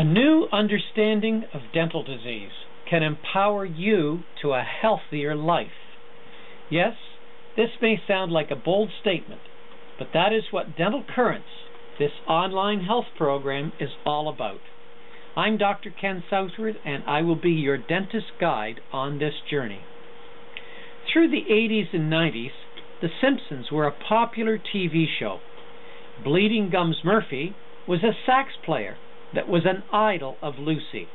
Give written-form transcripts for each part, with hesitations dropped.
A new understanding of dental disease can empower you to a healthier life. Yes, this may sound like a bold statement, but that is what Dental Currents, this online health program, is all about. I'm Dr. Ken Southworth, and I will be your dentist guide on this journey. Through the 80s and 90s, The Simpsons were a popular TV show. Bleeding Gums Murphy was a sax player that was an idol of Lucy.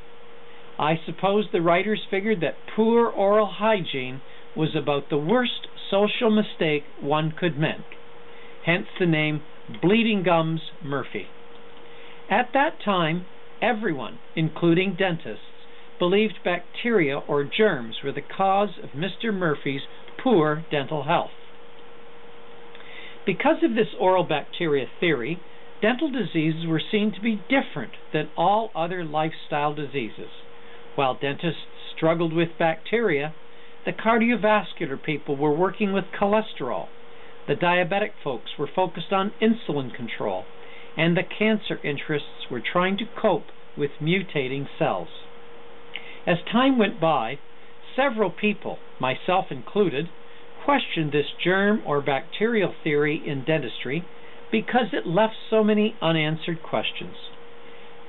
I suppose the writers figured that poor oral hygiene was about the worst social mistake one could make, hence the name Bleeding Gums Murphy. At that time, everyone, including dentists, believed bacteria or germs were the cause of Mr. Murphy's poor dental health. Because of this oral bacteria theory, dental diseases were seen to be different than all other lifestyle diseases. While dentists struggled with bacteria, the cardiovascular people were working with cholesterol, the diabetic folks were focused on insulin control, and the cancer interests were trying to cope with mutating cells. As time went by, several people, myself included, questioned this germ or bacterial theory in dentistry because it left so many unanswered questions.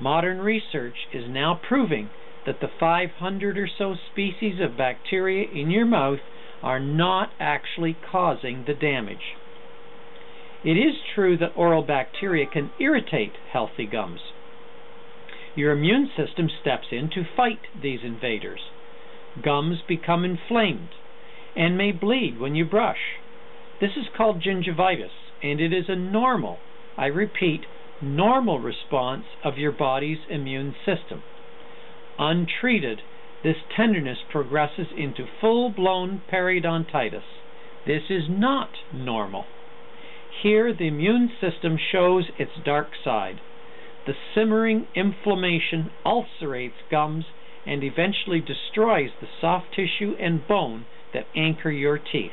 Modern research is now proving that the 500 or so species of bacteria in your mouth are not actually causing the damage. It is true that oral bacteria can irritate healthy gums. Your immune system steps in to fight these invaders. Gums become inflamed and may bleed when you brush. This is called gingivitis, and it is a normal, I repeat, normal response of your body's immune system. Untreated, this tenderness progresses into full-blown periodontitis. This is not normal. Here, the immune system shows its dark side. The simmering inflammation ulcerates gums and eventually destroys the soft tissue and bone that anchor your teeth.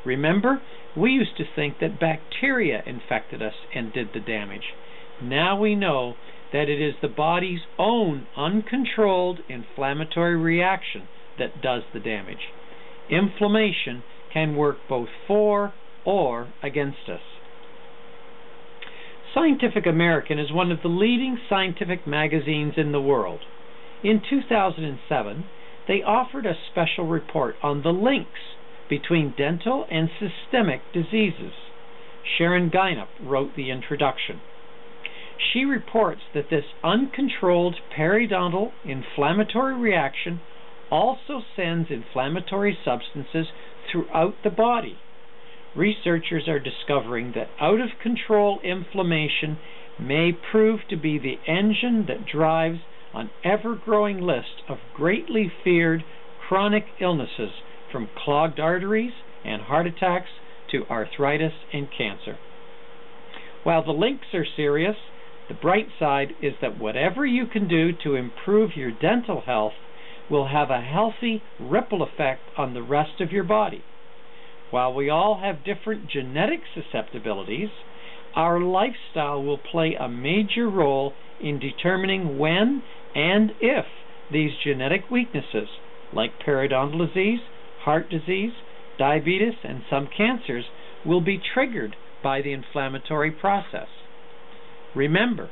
Remember, we used to think that bacteria infected us and did the damage. Now we know that it is the body's own uncontrolled inflammatory reaction that does the damage. Inflammation can work both for or against us. Scientific American is one of the leading scientific magazines in the world. In 2007, they offered a special report on the links between dental and systemic diseases. Sharon Guinup wrote the introduction. She reports that this uncontrolled periodontal inflammatory reaction also sends inflammatory substances throughout the body. Researchers are discovering that out-of-control inflammation may prove to be the engine that drives an ever-growing list of greatly feared chronic illnesses, from clogged arteries and heart attacks to arthritis and cancer. While the links are serious, the bright side is that whatever you can do to improve your dental health will have a healthy ripple effect on the rest of your body. While we all have different genetic susceptibilities, our lifestyle will play a major role in determining when and if these genetic weaknesses, like periodontal disease, heart disease, diabetes, and some cancers, will be triggered by the inflammatory process. Remember,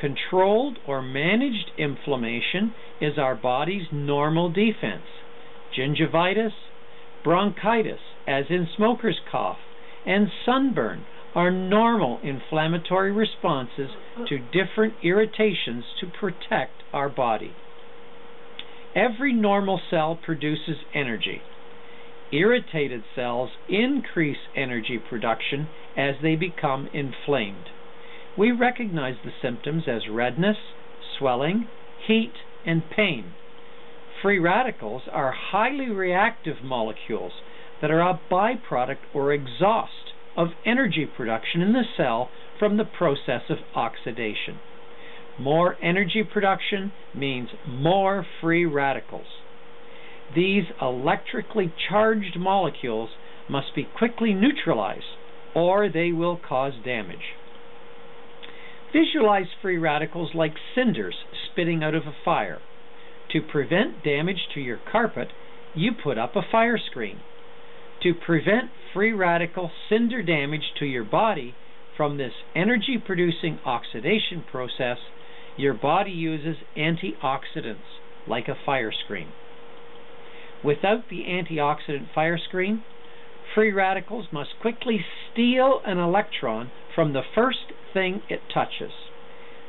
controlled or managed inflammation is our body's normal defense. Gingivitis, bronchitis, as in smoker's cough, and sunburn are normal inflammatory responses to different irritations to protect our body. Every normal cell produces energy. Irritated cells increase energy production as they become inflamed. We recognize the symptoms as redness, swelling, heat, and pain. Free radicals are highly reactive molecules that are a byproduct or exhaust of energy production in the cell from the process of oxidation. More energy production means more free radicals. These electrically charged molecules must be quickly neutralized, or they will cause damage. Visualize free radicals like cinders spitting out of a fire. To prevent damage to your carpet, you put up a fire screen. To prevent free radical cinder damage to your body from this energy-producing oxidation process, your body uses antioxidants like a fire screen. Without the antioxidant fire screen, free radicals must quickly steal an electron from the first thing it touches.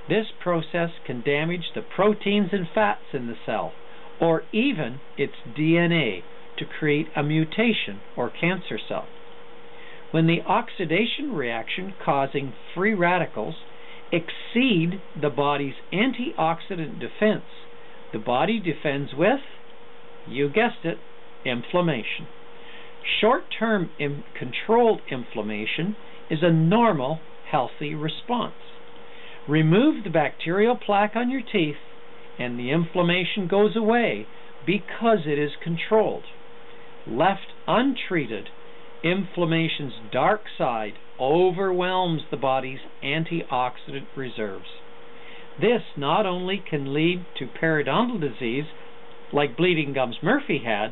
This process can damage the proteins and fats in the cell, or even its DNA, to create a mutation or cancer cell. When the oxidation reaction causing free radicals exceed the body's antioxidant defense, the body defends with, you guessed it, inflammation. Short-term controlled inflammation is a normal, healthy response. Remove the bacterial plaque on your teeth and the inflammation goes away because it is controlled. Left untreated, inflammation's dark side overwhelms the body's antioxidant reserves. This not only can lead to periodontal disease, like bleeding gums Murphy had,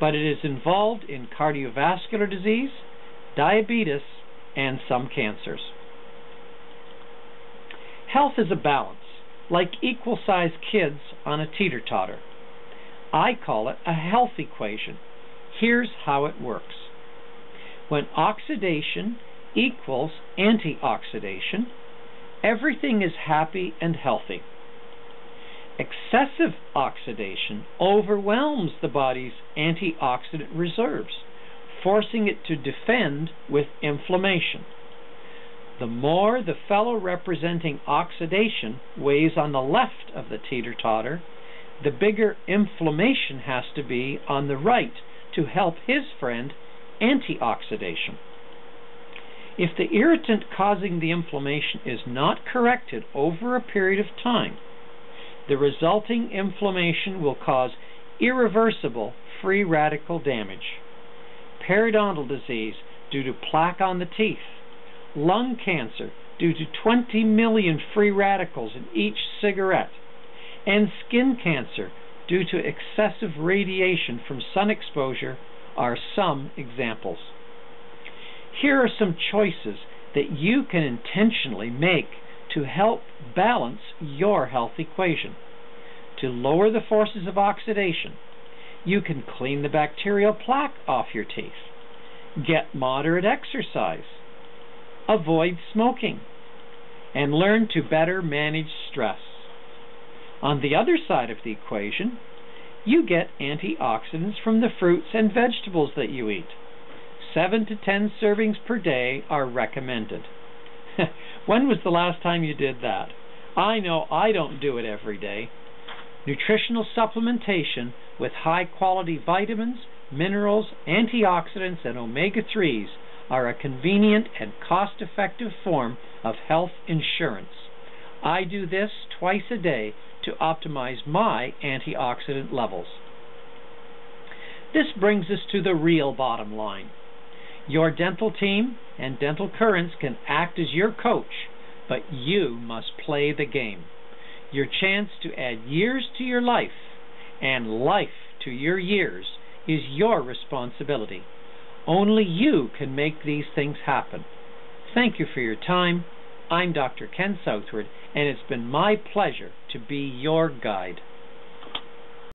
but it is involved in cardiovascular disease, diabetes, and some cancers. Health is a balance, like equal-sized kids on a teeter-totter. I call it a health equation. Here's how it works. When oxidation equals antioxidation, everything is happy and healthy. Excessive oxidation overwhelms the body's antioxidant reserves, forcing it to defend with inflammation. The more the fellow representing oxidation weighs on the left of the teeter-totter, the bigger inflammation has to be on the right to help his friend antioxidation. If the irritant causing the inflammation is not corrected over a period of time, the resulting inflammation will cause irreversible free radical damage. Periodontal disease due to plaque on the teeth, lung cancer due to 20 million free radicals in each cigarette, and skin cancer due to excessive radiation from sun exposure are some examples. Here are some choices that you can intentionally make to help balance your health equation. To lower the forces of oxidation, you can clean the bacterial plaque off your teeth, get moderate exercise, avoid smoking, and learn to better manage stress. On the other side of the equation, you get antioxidants from the fruits and vegetables that you eat. 7 to 10 servings per day are recommended. When was the last time you did that? I know I don't do it every day. Nutritional supplementation with high-quality vitamins, minerals, antioxidants, and omega-3s are a convenient and cost-effective form of health insurance. I do this twice a day to optimize my antioxidant levels. This brings us to the real bottom line. Your dental team and Dental Currents can act as your coach, but you must play the game. Your chance to add years to your life and life to your years is your responsibility. Only you can make these things happen. Thank you for your time. I'm Dr. Ken Southward, and it's been my pleasure to be your guide.